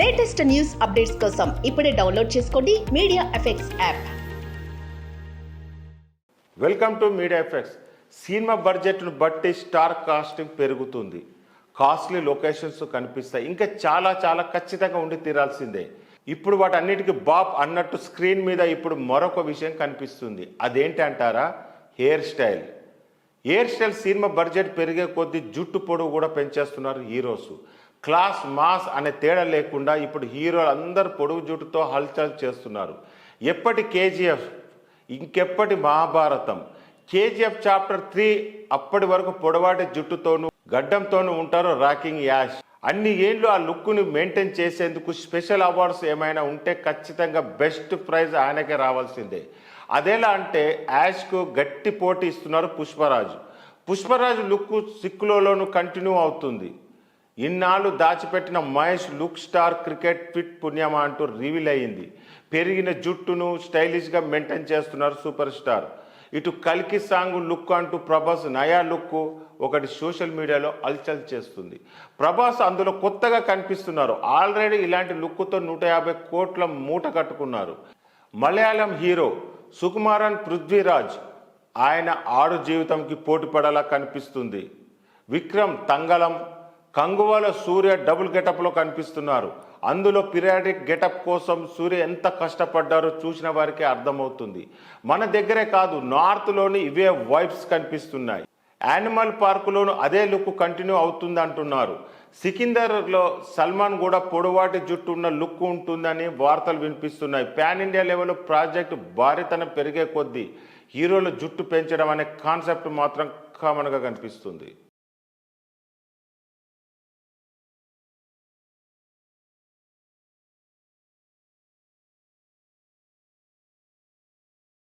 Latest news updates కోసం ఇప్పుడే download చేసుకోండి media effects app. Welcome to media effects. Cinema బడ్జెట్ను బట్టి స్టార్ కాస్టింగ్ పెరుగుతుంది. కాస్ట్లీ లొకేషన్స్ కనిపిస్తాయి. ఇంకా చాలా చాలా ఖచ్చితంగా ఉండి తీరాల్సిందే. ఇప్పుడు వాటన్నిటికీ బాప్ అన్నట్టు స్క్రీన్ మీద ఇప్పుడు మరొక విషయం కనిపిస్తుంది. అదేంటి అంటారా? Hair style. Hair style cinema budget పెరిగే కొద్దీ జుట్టు పొడవు కూడా పెంచేస్తున్నారు హీరోస్. క్లాస్ మాస్ అనే తేడా లేకుండా ఇప్పుడు హీరోలు అందరు పొడవు జుట్టుతో హల్చల్ చేస్తున్నారు. ఎప్పటి కేజీఎఫ్, ఇంకెప్పటి మహాభారతం. కేజీఎఫ్ చాప్టర్ 3 అప్పటి వరకు పొడవాటి జుట్టుతోనూ గడ్డంతోనూ ఉంటారు రాకింగ్ యాష్. అన్ని ఏళ్ళు ఆ లుక్ను మెయింటైన్ చేసేందుకు స్పెషల్ అవార్డ్స్ ఏమైనా ఉంటే ఖచ్చితంగా బెస్ట్ ప్రైజ్ ఆయనకే రావాల్సిందే. అదేలా అంటే యాష్కు గట్టి పోటీ ఇస్తున్నారు పుష్పరాజు. పుష్పరాజు లుక్ సిక్కులోనూ కంటిన్యూ అవుతుంది. ఇన్నాళ్ళు దాచిపెట్టిన Mahesh look star cricket fit పుణ్యమా అంటూ రివీల్ అయ్యింది. పెరిగిన జుట్టును స్టైలిష్గా మెయింటైన్ చేస్తున్నారు సూపర్ స్టార్. ఇటు కల్కి సాంగ్ లుక్ అంటూ ప్రభాస్ నయా లుక్ ఒకటి సోషల్ మీడియాలో హల్చల్ చేస్తుంది. ప్రభాస్ అందులో కొత్తగా కనిపిస్తున్నారు. ఆల్రెడీ ఇలాంటి లుక్తో 150 కోట్ల మూట కట్టుకున్నారు. మలయాళం హీరో సుకుమారన్ పృథ్వీరాజ్ ఆయన ఆడు జీవితంకి పోటీ పడేలా కనిపిస్తుంది. విక్రమ్ తంగళం, కంగువాల సూర్య డబుల్ గెటప్లో కనిపిస్తున్నారు. అందులో పీరియాడిక్ గెటప్ కోసం సూర్య ఎంత కష్టపడ్డారో చూసిన వారికి అర్థమవుతుంది. మన దగ్గరే కాదు, నార్త్లోని ఇవే వైబ్స్ కనిపిస్తున్నాయి. యానిమల్ పార్కులోనూ అదే లుక్ కంటిన్యూ అవుతుంది అంటున్నారు. సికిందర్లో సల్మాన్ కూడా పొడవాటి జుట్టు ఉన్న లుక్ ఉంటుందని వార్తలు వినిపిస్తున్నాయి. పాన్ ఇండియా లెవెల్లో ప్రాజెక్టు భారీతనం పెరిగే కొద్దీ హీరోల జుట్టు పెంచడం అనే కాన్సెప్ట్ మాత్రం కామన్గా కనిపిస్తుంది.